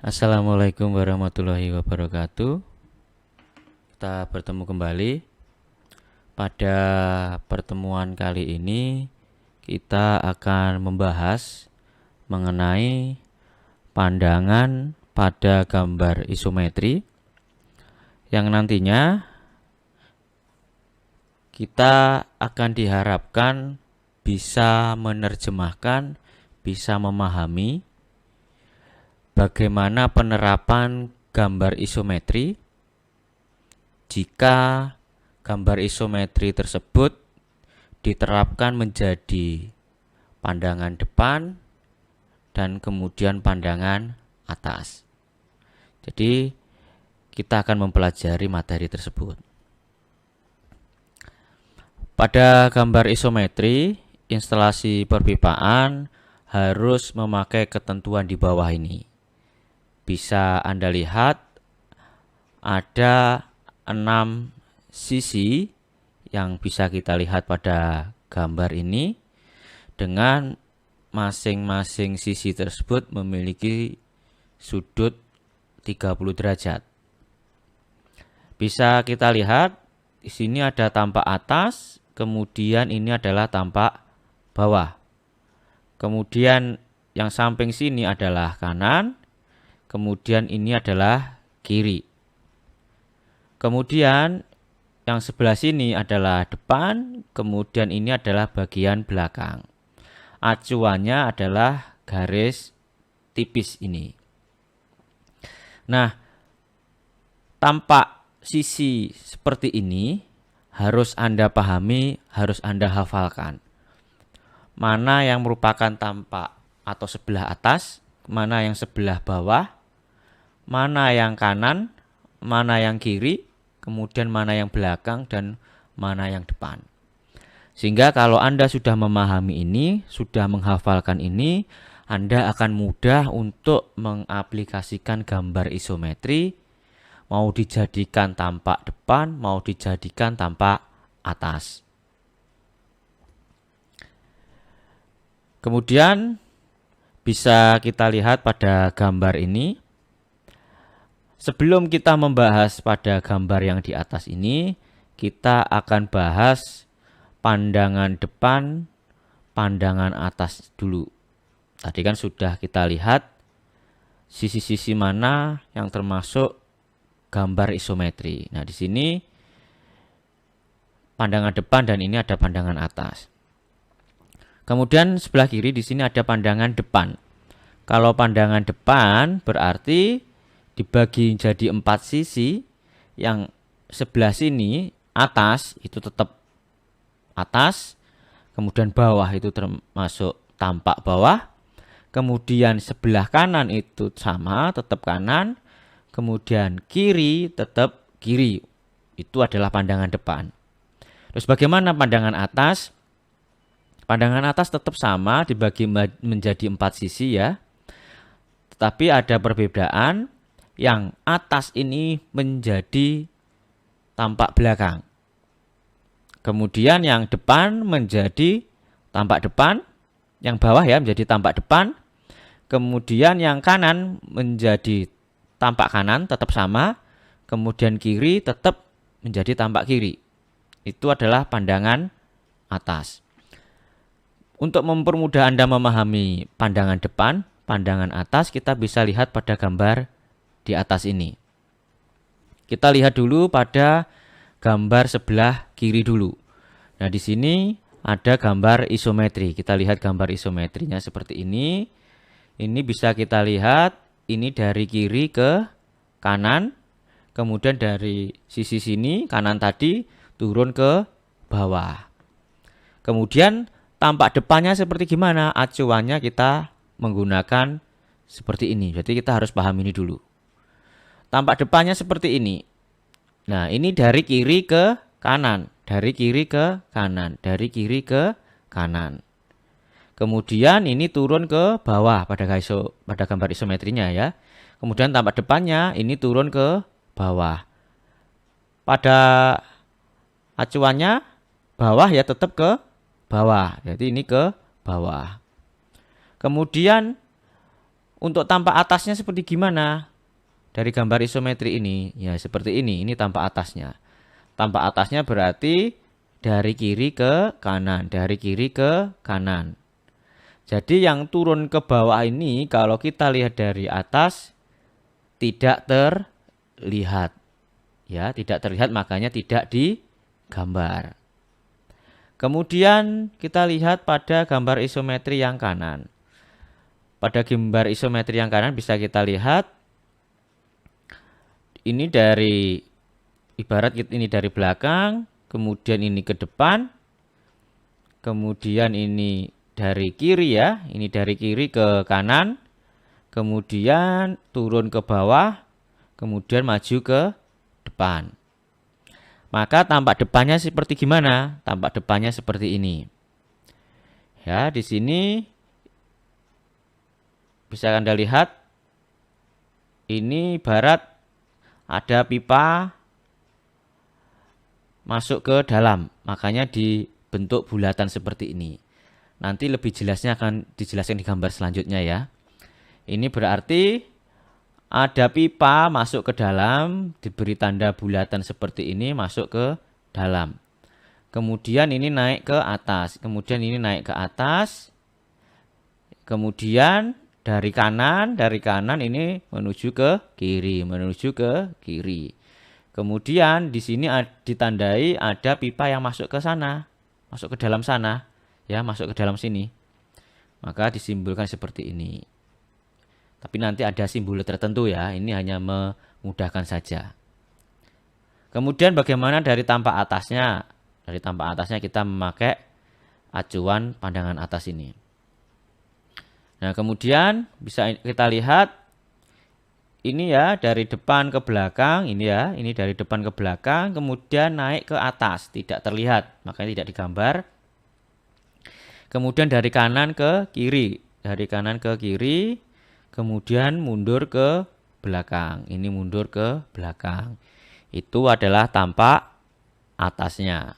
Assalamualaikum warahmatullahi wabarakatuh. Kita bertemu kembali. Pada pertemuan kali ini kita akan membahas mengenai pandangan pada gambar isometri yang nantinya kita akan diharapkan bisa menerjemahkan, bisa memahami bagaimana penerapan gambar isometri jika gambar isometri tersebut diterapkan menjadi pandangan depan dan kemudian pandangan atas. Jadi kita akan mempelajari materi tersebut. Pada gambar isometri, instalasi perpipaan harus memakai ketentuan di bawah ini. Bisa Anda lihat ada 6 sisi yang bisa kita lihat pada gambar ini, dengan masing-masing sisi tersebut memiliki sudut 30 derajat. Bisa kita lihat di sini ada tampak atas, kemudian ini adalah tampak bawah. Kemudian yang samping sini adalah kanan, kemudian ini adalah kiri. Kemudian yang sebelah sini adalah depan, kemudian ini adalah bagian belakang. Acuannya adalah garis tipis ini. Nah, tampak sisi seperti ini harus Anda pahami, harus Anda hafalkan. Mana yang merupakan tampak atau sebelah atas, mana yang sebelah bawah, mana yang kanan, mana yang kiri, kemudian mana yang belakang, dan mana yang depan. Sehingga kalau Anda sudah memahami ini, sudah menghafalkan ini, Anda akan mudah untuk mengaplikasikan gambar isometri, mau dijadikan tampak depan, mau dijadikan tampak atas. Kemudian bisa kita lihat pada gambar ini. Sebelum kita membahas pada gambar yang di atas ini, kita akan bahas pandangan depan, pandangan atas dulu. Tadi kan sudah kita lihat sisi-sisi mana yang termasuk gambar isometri. Nah, di sini pandangan depan dan ini ada pandangan atas. Kemudian sebelah kiri di sini ada pandangan depan. Kalau pandangan depan berarti dibagi jadi 4 sisi. Yang sebelah sini atas itu tetap atas, kemudian bawah itu termasuk tampak bawah, kemudian sebelah kanan itu sama, tetap kanan, kemudian kiri tetap kiri. Itu adalah pandangan depan. Terus bagaimana pandangan atas? Pandangan atas tetap sama, dibagi menjadi 4 sisi ya. Tetapi ada perbedaan, yang atas ini menjadi tampak belakang. Kemudian yang depan menjadi tampak depan, yang bawah ya menjadi tampak depan. Kemudian yang kanan menjadi tampak kanan, tetap sama. Kemudian kiri tetap menjadi tampak kiri. Itu adalah pandangan atas. Untuk mempermudah Anda memahami pandangan depan, pandangan atas, kita bisa lihat pada gambar di atas ini. Kita lihat dulu pada gambar sebelah kiri dulu. Nah, di sini ada gambar isometri. Kita lihat gambar isometrinya seperti ini. Ini bisa kita lihat, ini dari kiri ke kanan, kemudian dari sisi sini kanan tadi turun ke bawah. Kemudian tampak depannya seperti gimana? Acuannya kita menggunakan seperti ini. Jadi kita harus paham ini dulu. Tampak depannya seperti ini. Nah, ini dari kiri ke kanan, dari kiri ke kanan, dari kiri ke kanan. Kemudian ini turun ke bawah pada gambar isometrinya ya. Kemudian tampak depannya ini turun ke bawah. Pada acuannya bawah ya tetap ke bawah. Jadi ini ke bawah. Kemudian untuk tampak atasnya seperti gimana? Dari gambar isometri ini, ya seperti ini tampak atasnya. Tampak atasnya berarti dari kiri ke kanan, dari kiri ke kanan. Jadi yang turun ke bawah ini kalau kita lihat dari atas tidak terlihat. Ya, tidak terlihat makanya tidak digambar. Kemudian kita lihat pada gambar isometri yang kanan. Pada gambar isometri yang kanan bisa kita lihat ini dari ibarat ini dari belakang, kemudian ini ke depan, kemudian ini dari kiri ya, ini dari kiri ke kanan, kemudian turun ke bawah, kemudian maju ke depan. Maka tampak depannya seperti gimana? Tampak depannya seperti ini. Ya, di sini bisa Anda lihat ini ibarat ada pipa masuk ke dalam, makanya dibentuk bulatan seperti ini. Nanti lebih jelasnya akan dijelaskan di gambar selanjutnya ya. Ini berarti ada pipa masuk ke dalam, diberi tanda bulatan seperti ini masuk ke dalam. Kemudian ini naik ke atas, kemudian ini naik ke atas. Kemudian dari kanan ini menuju ke kiri, Kemudian di sini ditandai ada pipa yang masuk ke sana, masuk ke dalam sana, ya masuk ke dalam sini. Maka disimbolkan seperti ini. Tapi nanti ada simbol tertentu ya, ini hanya memudahkan saja. Kemudian bagaimana dari tampak atasnya? Dari tampak atasnya kita memakai acuan pandangan atas ini. Nah, kemudian bisa kita lihat ini ya dari depan ke belakang, ini ya, ini dari depan ke belakang, kemudian naik ke atas, tidak terlihat, makanya tidak digambar. Kemudian dari kanan ke kiri, kemudian mundur ke belakang, ini mundur ke belakang. Itu adalah tampak atasnya.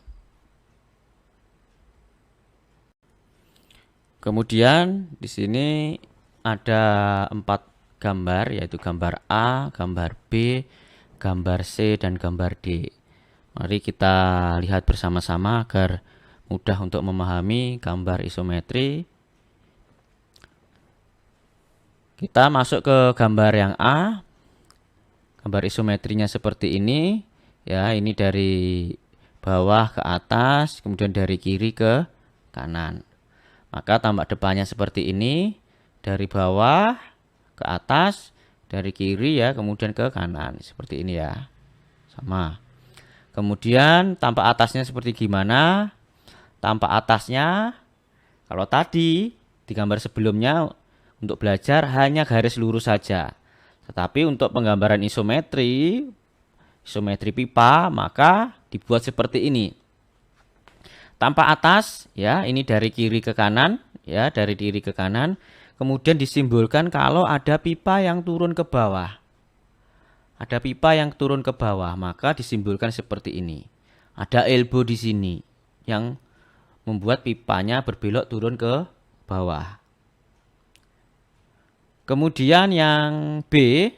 Kemudian di sini ada 4 gambar, yaitu gambar A, gambar B, gambar C, dan gambar D. Mari kita lihat bersama-sama agar mudah untuk memahami gambar isometri. Kita masuk ke gambar yang A. Gambar isometrinya seperti ini. Ya, ini dari bawah ke atas, kemudian dari kiri ke kanan. Maka tampak depannya seperti ini, dari bawah ke atas, dari kiri ya, kemudian ke kanan. Seperti ini ya, sama. Kemudian tampak atasnya seperti gimana? Tampak atasnya, kalau tadi di gambar sebelumnya untuk belajar hanya garis lurus saja. Tetapi untuk penggambaran isometri pipa, maka dibuat seperti ini. Tampak atas ya, ini dari kiri ke kanan ya, dari kiri ke kanan. Kemudian disimbolkan kalau ada pipa yang turun ke bawah. Ada pipa yang turun ke bawah, maka disimbolkan seperti ini. Ada elbow di sini yang membuat pipanya berbelok turun ke bawah. Kemudian yang B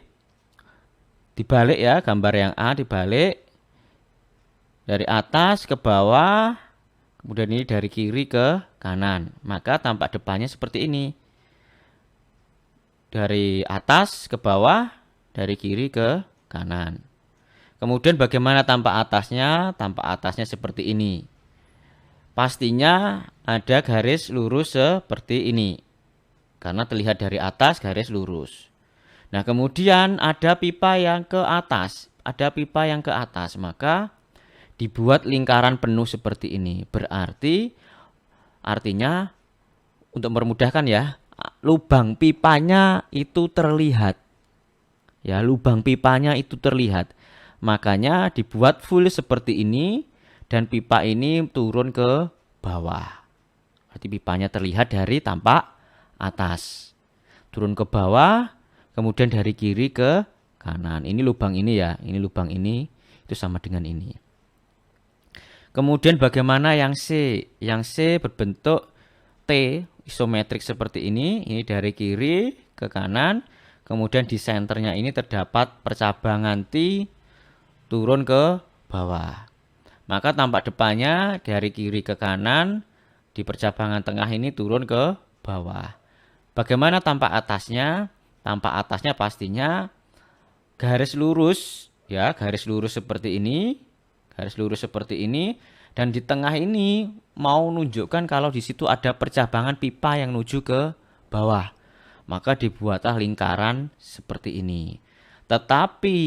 dibalik ya, gambar yang A dibalik dari atas ke bawah. Kemudian ini dari kiri ke kanan. Maka tampak depannya seperti ini. Dari atas ke bawah, dari kiri ke kanan. Kemudian bagaimana tampak atasnya? Tampak atasnya seperti ini. Pastinya ada garis lurus seperti ini. Karena terlihat dari atas garis lurus. Nah, kemudian ada pipa yang ke atas. Maka dibuat lingkaran penuh seperti ini. Artinya untuk memudahkan ya, lubang pipanya itu terlihat. Ya, lubang pipanya itu terlihat. Makanya dibuat full seperti ini dan pipa ini turun ke bawah. Berarti pipanya terlihat dari tampak atas. Turun ke bawah, kemudian dari kiri ke kanan. Ini lubang ini ya, ini lubang ini itu sama dengan ini. Kemudian bagaimana yang C? Yang C berbentuk T isometrik seperti ini. Ini dari kiri ke kanan, kemudian di senternya ini terdapat percabangan T turun ke bawah. Maka tampak depannya dari kiri ke kanan, di percabangan tengah ini turun ke bawah. Bagaimana tampak atasnya? Tampak atasnya pastinya garis lurus, ya, garis lurus seperti ini, garis lurus seperti ini, dan di tengah ini mau menunjukkan kalau di situ ada percabangan pipa yang menuju ke bawah. Maka dibuatlah lingkaran seperti ini. Tetapi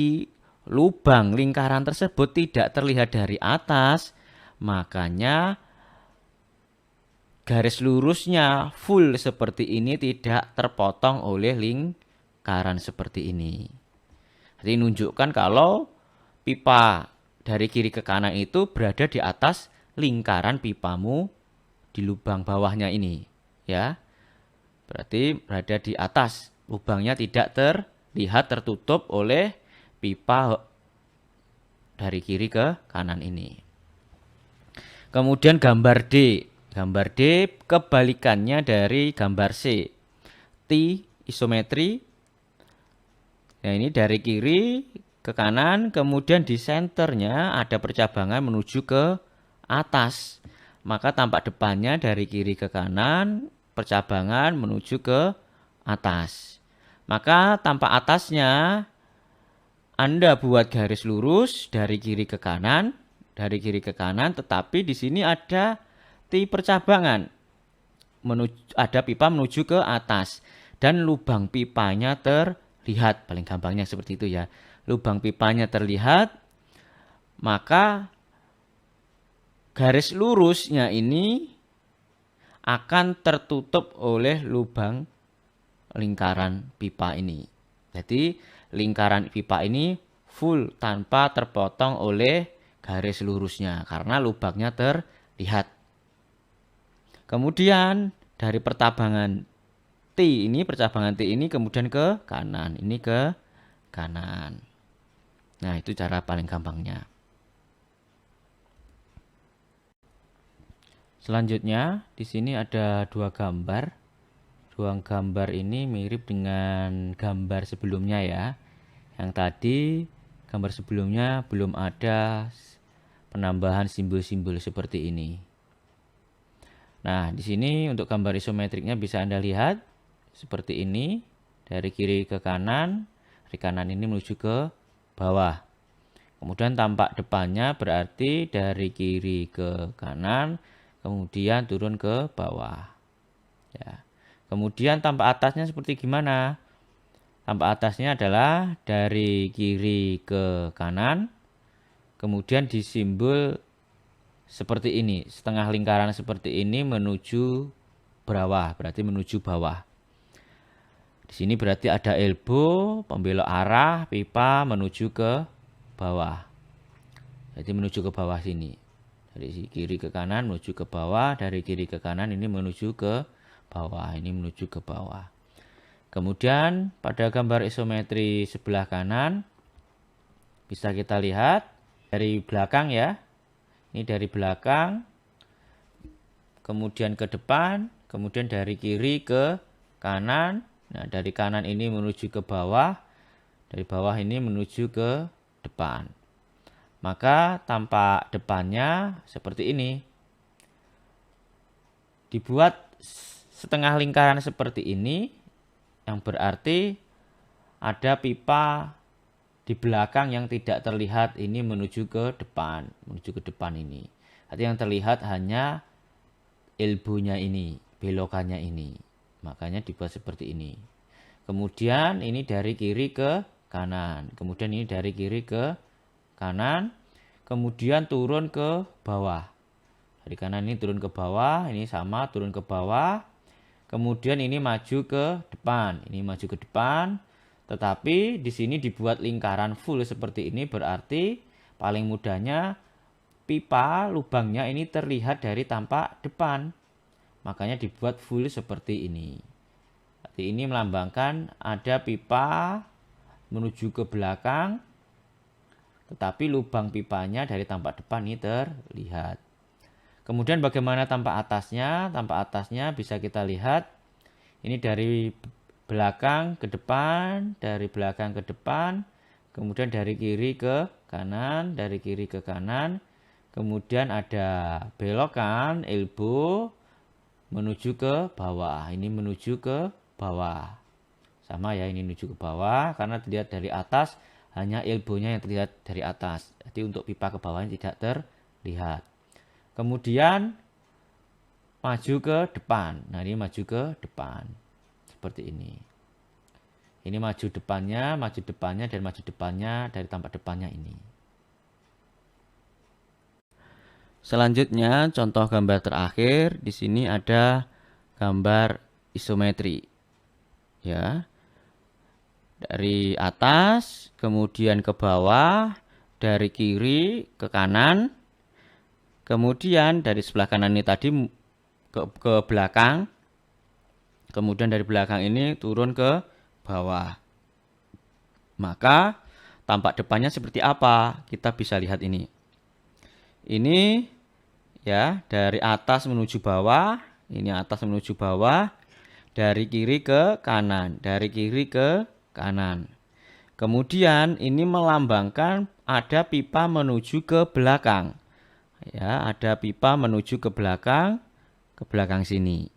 lubang lingkaran tersebut tidak terlihat dari atas, makanya garis lurusnya full seperti ini tidak terpotong oleh lingkaran seperti ini. Jadi menunjukkan kalau pipa dari kiri ke kanan itu berada di atas lingkaran pipamu di lubang bawahnya ini, ya. Berarti berada di atas, lubangnya tidak terlihat tertutup oleh pipa dari kiri ke kanan ini. Kemudian gambar D. Gambar D kebalikannya dari gambar C. T isometri. Nah, ini dari kiri ke kanan, kemudian di senternya ada percabangan menuju ke atas. Maka tampak depannya dari kiri ke kanan, percabangan menuju ke atas. Maka tampak atasnya Anda buat garis lurus dari kiri ke kanan, tetapi di sini ada T percabangan, ada pipa menuju ke atas, dan lubang pipanya terlihat. Paling gampangnya seperti itu ya, lubang pipanya terlihat, maka garis lurusnya ini akan tertutup oleh lubang lingkaran pipa ini. Jadi lingkaran pipa ini full tanpa terpotong oleh garis lurusnya karena lubangnya terlihat. Kemudian dari percabangan T ini kemudian ke kanan, ini ke kanan. Nah, itu cara paling gampangnya. Selanjutnya di sini ada dua gambar. Dua gambar ini mirip dengan gambar sebelumnya ya. Yang tadi gambar sebelumnya belum ada penambahan simbol-simbol seperti ini. Nah, di sini untuk gambar isometriknya bisa Anda lihat seperti ini. Dari kiri ke kanan, dari kanan ini menuju ke bawah. Kemudian tampak depannya berarti dari kiri ke kanan, kemudian turun ke bawah. Ya. Kemudian tampak atasnya seperti gimana? Tampak atasnya adalah dari kiri ke kanan, kemudian disimbol seperti ini, setengah lingkaran seperti ini menuju bawah, berarti menuju bawah. Di sini berarti ada elbow, pembelok arah pipa menuju ke bawah. Jadi menuju ke bawah sini. Dari kiri ke kanan menuju ke bawah, dari kiri ke kanan ini menuju ke bawah, ini menuju ke bawah. Kemudian pada gambar isometri sebelah kanan bisa kita lihat dari belakang ya. Ini dari belakang, kemudian ke depan, kemudian dari kiri ke kanan. Nah, dari kanan ini menuju ke bawah, dari bawah ini menuju ke depan. Maka tampak depannya seperti ini. Dibuat setengah lingkaran seperti ini, yang berarti ada pipa di belakang yang tidak terlihat ini menuju ke depan ini. Artinya yang terlihat hanya elbow-nya ini, belokannya ini. Makanya dibuat seperti ini. Kemudian ini dari kiri ke kanan, kemudian ini dari kiri ke kanan, kemudian turun ke bawah. Dari kanan ini turun ke bawah, ini sama turun ke bawah. Kemudian ini maju ke depan, ini maju ke depan. Tetapi di sini dibuat lingkaran full seperti ini berarti paling mudahnya pipa lubangnya ini terlihat dari tampak depan. Makanya dibuat full seperti ini. Jadi ini melambangkan ada pipa menuju ke belakang, tetapi lubang pipanya dari tampak depan ini terlihat. Kemudian bagaimana tampak atasnya? Tampak atasnya bisa kita lihat ini dari belakang ke depan, dari belakang ke depan, kemudian dari kiri ke kanan, dari kiri ke kanan, kemudian ada belokan elbow menuju ke bawah. Ini menuju ke bawah. Sama ya, ini menuju ke bawah karena dilihat dari atas hanya elbownya yang terlihat dari atas. Jadi untuk pipa ke bawahnya tidak terlihat. Kemudian maju ke depan. Nah, ini maju ke depan. Seperti ini. Ini maju depannya, dan maju depannya dari tampak depannya ini. Selanjutnya, contoh gambar terakhir. Di sini ada gambar isometri. Ya. Dari atas, kemudian ke bawah, dari kiri ke kanan, kemudian dari sebelah kanan ini tadi ke belakang, kemudian dari belakang ini turun ke bawah. Maka tampak depannya seperti apa? Kita bisa lihat ini. Ini ya, dari atas menuju bawah, ini atas menuju bawah, dari kiri ke kanan, dari kiri ke kanan. Kemudian ini melambangkan ada pipa menuju ke belakang. Ya, ada pipa menuju ke belakang sini.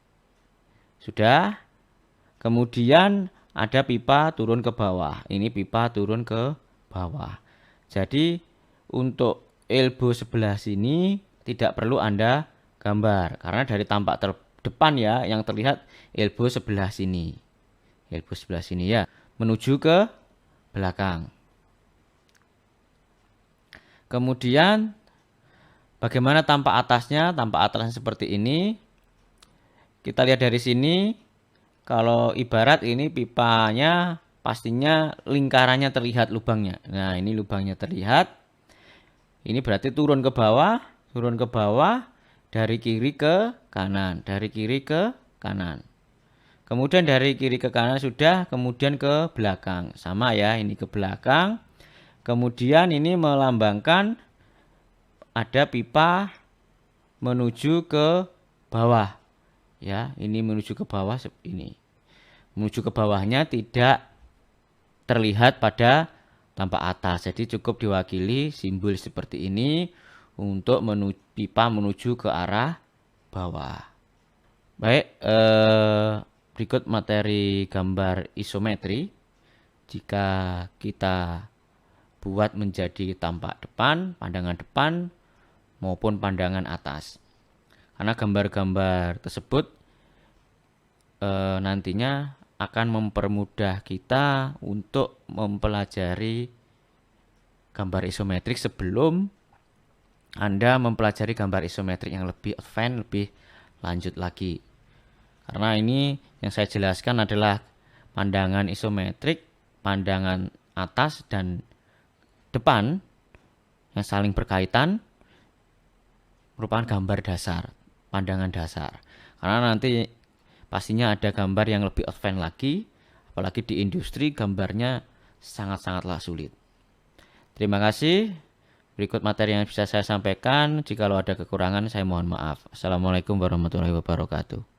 Sudah? Kemudian ada pipa turun ke bawah. Ini pipa turun ke bawah. Jadi untuk elbow sebelah sini tidak perlu Anda gambar karena dari tampak depan ya yang terlihat elbow sebelah sini. Elbow sebelah sini ya, menuju ke belakang. Kemudian bagaimana tampak atasnya? Tampak atasnya seperti ini. Kita lihat dari sini. Kalau ibarat ini pipanya pastinya lingkarannya terlihat lubangnya. Nah, ini lubangnya terlihat. Ini berarti turun ke bawah dari kiri ke kanan, dari kiri ke kanan. Kemudian dari kiri ke kanan sudah, kemudian ke belakang. Sama ya, ini ke belakang. Kemudian ini melambangkan ada pipa menuju ke bawah. Ya, ini menuju ke bawah ini. Menuju ke bawahnya tidak terlihat pada tampak atas. Jadi cukup diwakili simbol seperti ini untuk pipa menuju ke arah bawah. Baik, berikut materi gambar isometri. Jika kita buat menjadi tampak depan, pandangan depan maupun pandangan atas. Karena gambar-gambar tersebut nantinya akan mempermudah kita untuk mempelajari gambar isometrik sebelum Anda mempelajari gambar isometrik yang lebih advance, lebih lanjut lagi. Karena ini yang saya jelaskan adalah pandangan isometrik, pandangan atas dan depan yang saling berkaitan merupakan gambar dasar, pandangan dasar. Karena nanti pastinya ada gambar yang lebih advance lagi, apalagi di industri gambarnya sangat-sangatlah sulit. Terima kasih. Berikut materi yang bisa saya sampaikan. Jika ada kekurangan, saya mohon maaf. Assalamualaikum warahmatullahi wabarakatuh.